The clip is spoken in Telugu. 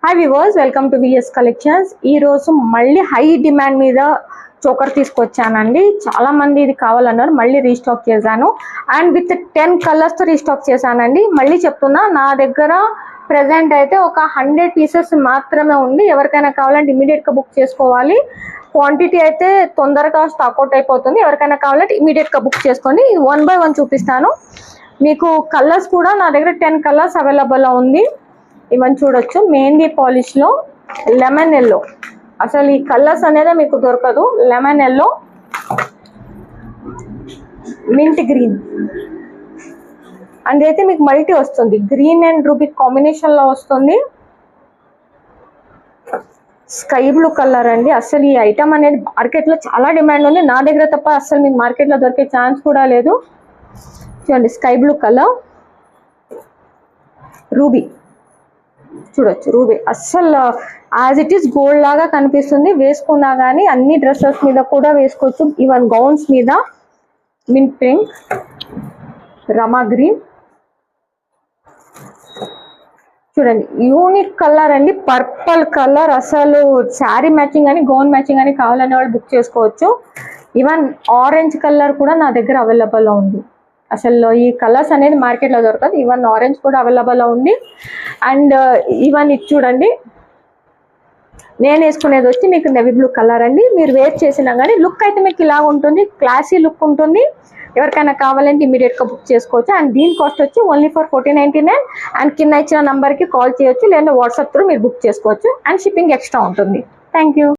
Hi viewers, welcome to VS collections. ఈ రోజు మళ్ళీ హై డిమాండ్ మీద చోకర్ తీసుకొచ్చానండి. చాలా మంది ఇది కావాలన్నారు, మళ్ళీ రీస్టాక్ చేశాను. అండ్ విత్ 10 కలర్స్ తో రీస్టాక్ చేశానండి. మళ్ళీ చెప్తున్నా, నా దగ్గర ప్రెసెంట్ అయితే ఒక 100 పీసెస్ మాత్రమే ఉంది. ఎవరికైనా కావాలంటే ఇమీడియట్ గా బుక్ చేసుకోవాలి. క్వాంటిటీ అయితే తొందరగా స్టాక్అవుట్ అయిపోతుంది. ఎవరికైనా కావాలంటే ఇమీడియట్ గా బుక్ చేసుకోండి. 1 by 1 చూపిస్తాను మీకు. కలర్స్ కూడా నా దగ్గర 10 కలర్స్ అవైలబుల్ ఉంది. ఇవన్నీ చూడొచ్చు. మెహందీ పాలిష్ లో లెమన్ ఎల్లో, అసలు ఈ కలర్స్ అనేది మీకు దొరకదు. Lemon yellow, mint green, and అయితే మీకు మల్టీ వస్తుంది. గ్రీన్ అండ్ రూబీ కాంబినేషన్ లో వస్తుంది. స్కై బ్లూ కలర్ అండి. అసలు ఈ ఐటమ్ అనేది మార్కెట్ లో చాలా డిమాండ్ ఉంది. నా దగ్గర తప్ప అసలు మీకు మార్కెట్ లో దొరికే ఛాన్స్ కూడా లేదు. చూడండి, స్కై బ్లూ కలర్, రూబీ చూడొచ్చు. రూబీ అస్సలు యాజ్ ఇట్ ఈస్ గోల్డ్ లాగా కనిపిస్తుంది. వేసుకున్నా కానీ అన్ని డ్రెస్సెస్ మీద కూడా వేసుకోవచ్చు, ఈవెన్ గౌన్స్ మీద. మింట్ పింక్, రమా గ్రీన్, చూడండి యూనిక్ కలర్ అండి. పర్పుల్ కలర్, అసలు శారీ మ్యాచింగ్ అని గౌన్ మ్యాచింగ్ అని కావాలనే వాళ్ళు బుక్ చేసుకోవచ్చు. ఈవెన్ ఆరెంజ్ కలర్ కూడా నా దగ్గర అవైలబుల్ ఉంది. అసలు ఈ కలర్స్ అనేది మార్కెట్లో దొరకదు. ఈవెన్ ఆరెంజ్ కూడా అవైలబుల్ ఉంది. అండ్ ఈవెన్ ఇది చూడండి, నేను వేసుకునేది వచ్చి మీకు నెవీ బ్లూ కలర్ అండి. మీరు వేర్ చేసినా కానీ లుక్ అయితే మీకు ఇలా ఉంటుంది, క్లాసీ లుక్ ఉంటుంది. ఎవరికైనా కావాలంటే ఇమీడియట్గా బుక్ చేసుకోవచ్చు. అండ్ దీని కాస్ట్ వచ్చి ఓన్లీ ఫర్ 1499. అండ్ కింద ఇచ్చిన నంబర్కి కాల్ చేయొచ్చు, లేదా వాట్సాప్ త్రూ మీరు బుక్ చేసుకోవచ్చు. అండ్ షిప్పింగ్ ఎక్స్ట్రా ఉంటుంది. Thank you.